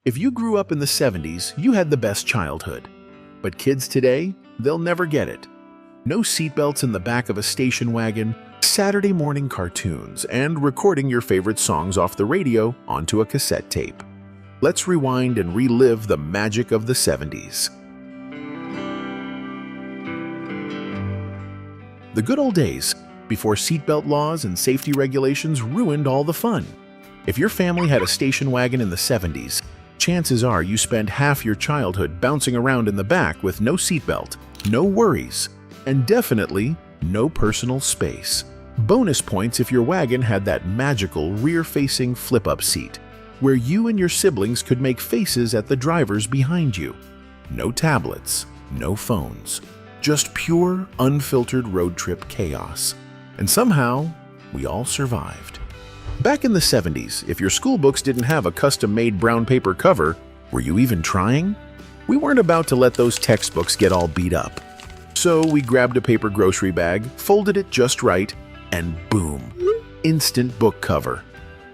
If you grew up in the 70s, you had the best childhood. But kids today, they'll never get it. No seatbelts in the back of a station wagon, Saturday morning cartoons, and recording your favorite songs off the radio onto a cassette tape. Let's rewind and relive the magic of the 70s. The good old days, before seatbelt laws and safety regulations ruined all the fun. If your family had a station wagon in the 70s, chances are you spent half your childhood bouncing around in the back with no seatbelt, no worries, and definitely no personal space. Bonus points if your wagon had that magical rear-facing flip-up seat, where you and your siblings could make faces at the drivers behind you. No tablets, no phones, just pure, unfiltered road trip chaos. And somehow, we all survived. Back in the 70s, if your school books didn't have a custom-made brown paper cover, were you even trying? We weren't about to let those textbooks get all beat up. So we grabbed a paper grocery bag, folded it just right, and boom, instant book cover.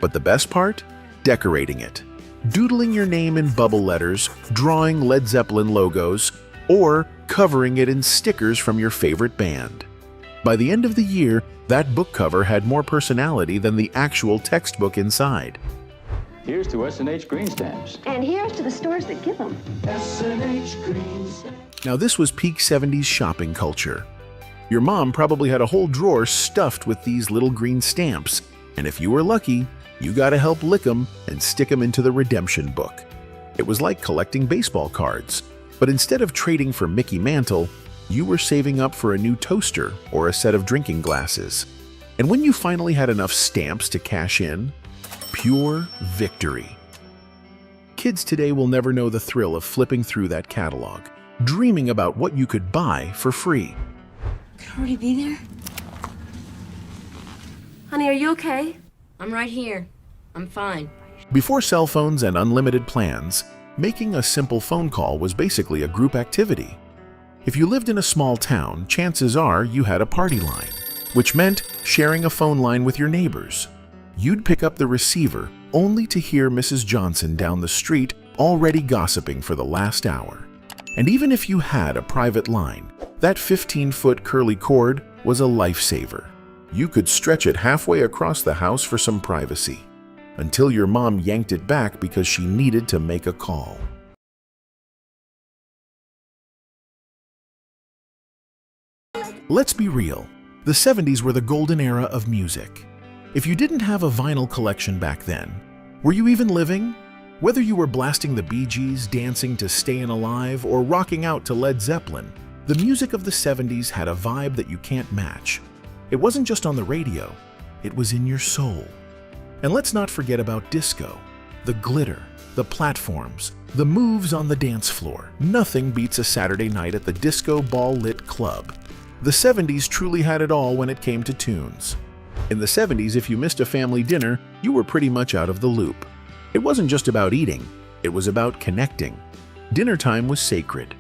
But the best part? Decorating it. Doodling your name in bubble letters, drawing Led Zeppelin logos, or covering it in stickers from your favorite band. By the end of the year, that book cover had more personality than the actual textbook inside. Here's to S&H Green Stamps. And here's to the stores that give them. S&H Green Stamps. Now this was peak 70s shopping culture. Your mom probably had a whole drawer stuffed with these little green stamps, and if you were lucky, you got to help lick them and stick them into the redemption book. It was like collecting baseball cards, but instead of trading for Mickey Mantle, you were saving up for a new toaster or a set of drinking glasses. And when you finally had enough stamps to cash in, pure victory. Kids today will never know the thrill of flipping through that catalog, dreaming about what you could buy for free. Could already be there? Honey, are you okay? I'm right here. I'm fine. Before cell phones and unlimited plans, making a simple phone call was basically a group activity. If you lived in a small town, chances are you had a party line, which meant sharing a phone line with your neighbors. You'd pick up the receiver only to hear Mrs. Johnson down the street already gossiping for the last hour. And even if you had a private line, that 15-foot curly cord was a lifesaver. You could stretch it halfway across the house for some privacy, until your mom yanked it back because she needed to make a call. Let's be real, the 70s were the golden era of music. If you didn't have a vinyl collection back then, were you even living? Whether you were blasting the Bee Gees, dancing to Stayin' Alive, or rocking out to Led Zeppelin, the music of the 70s had a vibe that you can't match. It wasn't just on the radio, it was in your soul. And let's not forget about disco. The glitter, the platforms, the moves on the dance floor. Nothing beats a Saturday night at the disco ball-lit club. The 70s truly had it all when it came to tunes. In the 70s, if you missed a family dinner, you were pretty much out of the loop. It wasn't just about eating, it was about connecting. Dinner time was sacred.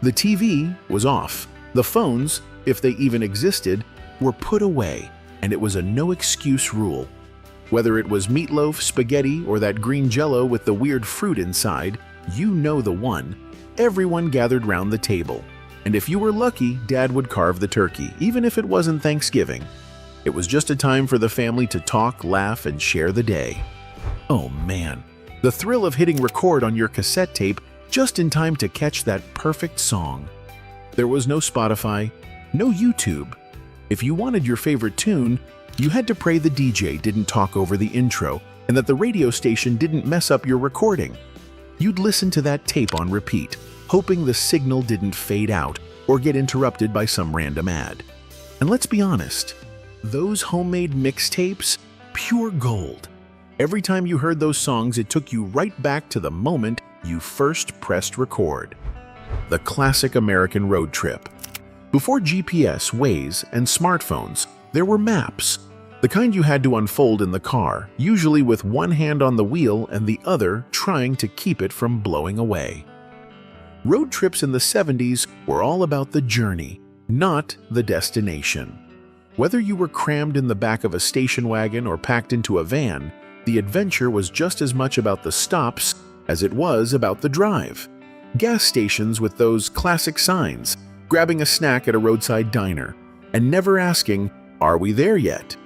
The TV was off. The phones, if they even existed, were put away, and it was a no-excuse rule. Whether it was meatloaf, spaghetti, or that green jello with the weird fruit inside, you know the one. Everyone gathered round the table. And if you were lucky, Dad would carve the turkey, even if it wasn't Thanksgiving. It was just a time for the family to talk, laugh, and share the day. Oh man, the thrill of hitting record on your cassette tape just in time to catch that perfect song. There was no Spotify, no YouTube. If you wanted your favorite tune, you had to pray the DJ didn't talk over the intro and that the radio station didn't mess up your recording. You'd listen to that tape on repeat, hoping the signal didn't fade out or get interrupted by some random ad. And let's be honest, those homemade mixtapes, pure gold. Every time you heard those songs, it took you right back to the moment you first pressed record. The classic American road trip. Before GPS, Waze, and smartphones, there were maps. The kind you had to unfold in the car, usually with one hand on the wheel and the other trying to keep it from blowing away. Road trips in the 70s were all about the journey, not the destination. Whether you were crammed in the back of a station wagon or packed into a van, the adventure was just as much about the stops as it was about the drive. Gas stations with those classic signs, grabbing a snack at a roadside diner, and never asking, "Are we there yet?"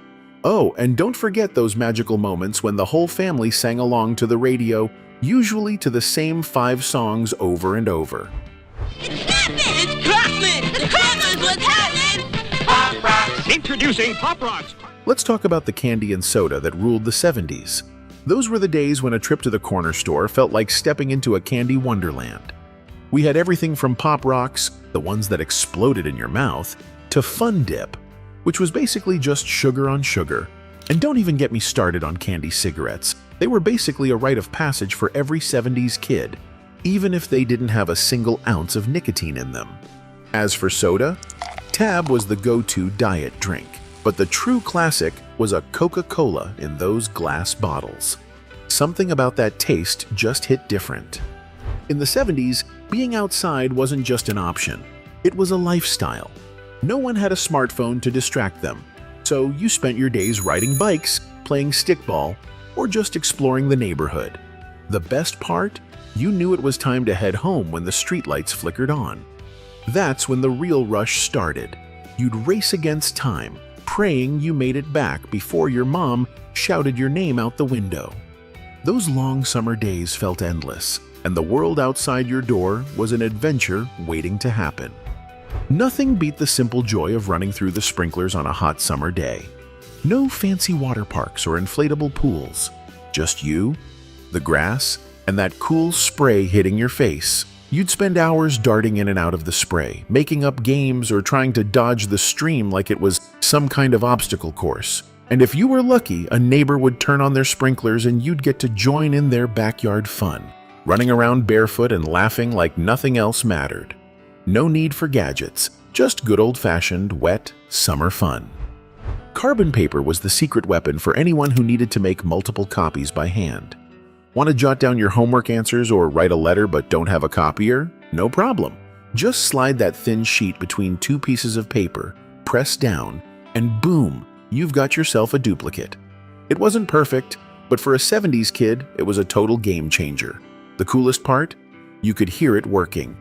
Oh, and don't forget those magical moments when the whole family sang along to the radio, usually to the same 5 songs over and over. Introducing Pop Rocks. Let's talk about the candy and soda that ruled the 70s. Those were the days when a trip to the corner store felt like stepping into a candy wonderland. We had everything from Pop Rocks, the ones that exploded in your mouth, to Fun Dip, which was basically just sugar on sugar. And don't even get me started on candy cigarettes. They were basically a rite of passage for every 70s kid, even if they didn't have a single ounce of nicotine in them. As for soda, Tab was the go-to diet drink, but the true classic was a Coca-Cola in those glass bottles. Something about that taste just hit different. In the 70s, being outside wasn't just an option, it was a lifestyle. No one had a smartphone to distract them, so you spent your days riding bikes, playing stickball, or just exploring the neighborhood. The best part? You knew it was time to head home when the streetlights flickered on. That's when the real rush started. You'd race against time, praying you made it back before your mom shouted your name out the window. Those long summer days felt endless, and the world outside your door was an adventure waiting to happen. Nothing beat the simple joy of running through the sprinklers on a hot summer day. No fancy water parks or inflatable pools, just you, the grass, and that cool spray hitting your face. You'd spend hours darting in and out of the spray, making up games or trying to dodge the stream like it was some kind of obstacle course. And if you were lucky, a neighbor would turn on their sprinklers and you'd get to join in their backyard fun, running around barefoot and laughing like nothing else mattered. No need for gadgets, just good old-fashioned, wet, summer fun. Carbon paper was the secret weapon for anyone who needed to make multiple copies by hand. Want to jot down your homework answers or write a letter but don't have a copier? No problem. Just slide that thin sheet between 2 pieces of paper, press down, and boom, you've got yourself a duplicate. It wasn't perfect, but for a 70s kid, it was a total game changer. The coolest part? You could hear it working.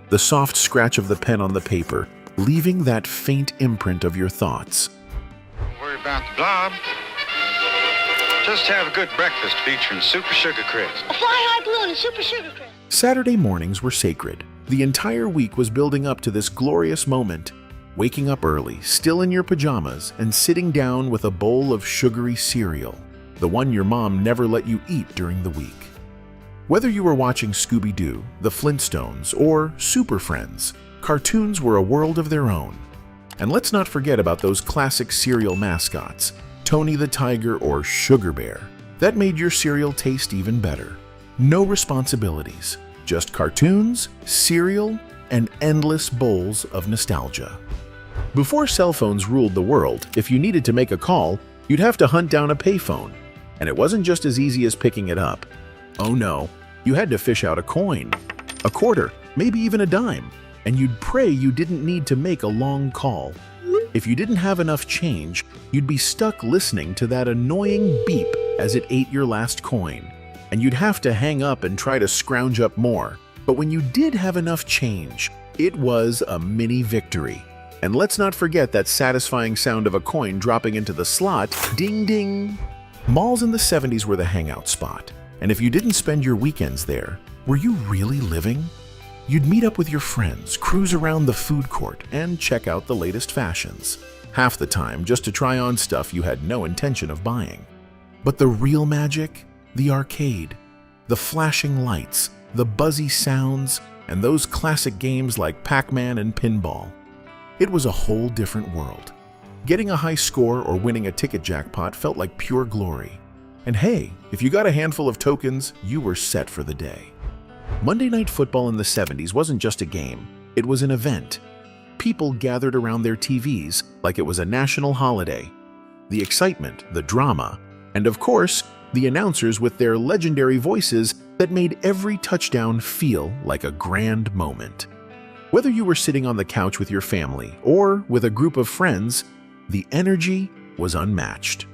The soft scratch of the pen on the paper, leaving that faint imprint of your thoughts. Don't worry about the blob. Just have a good breakfast featuring Super Sugar Crisp. A fly high balloon and Super Sugar Crisp. Saturday mornings were sacred. The entire week was building up to this glorious moment. Waking up early, still in your pajamas, and sitting down with a bowl of sugary cereal, the one your mom never let you eat during the week. Whether you were watching Scooby-Doo, The Flintstones, or Super Friends, cartoons were a world of their own. And let's not forget about those classic cereal mascots, Tony the Tiger or Sugar Bear. That made your cereal taste even better. No responsibilities, just cartoons, cereal, and endless bowls of nostalgia. Before cell phones ruled the world, if you needed to make a call, you'd have to hunt down a payphone. And it wasn't just as easy as picking it up. Oh no, you had to fish out a coin, a quarter, maybe even a dime, and you'd pray you didn't need to make a long call. If you didn't have enough change, you'd be stuck listening to that annoying beep as it ate your last coin, and you'd have to hang up and try to scrounge up more. But when you did have enough change, it was a mini victory. And let's not forget that satisfying sound of a coin dropping into the slot, ding ding. Malls in the 70s were the hangout spot. And if you didn't spend your weekends there, were you really living? You'd meet up with your friends, cruise around the food court, and check out the latest fashions. Half the time just to try on stuff you had no intention of buying. But the real magic? The arcade. The flashing lights, the buzzy sounds, and those classic games like Pac-Man and pinball. It was a whole different world. Getting a high score or winning a ticket jackpot felt like pure glory. And hey, if you got a handful of tokens, you were set for the day. Monday Night Football in the 70s wasn't just a game, it was an event. People gathered around their TVs like it was a national holiday. The excitement, the drama, and of course, the announcers with their legendary voices that made every touchdown feel like a grand moment. Whether you were sitting on the couch with your family or with a group of friends, the energy was unmatched.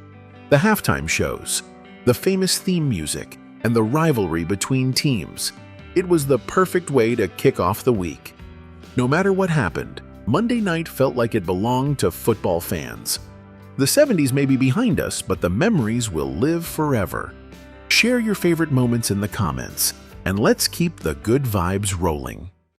The halftime shows, the famous theme music, and the rivalry between teams. It was the perfect way to kick off the week. No matter what happened, Monday night felt like it belonged to football fans. The 70s may be behind us, but the memories will live forever. Share your favorite moments in the comments, and let's keep the good vibes rolling.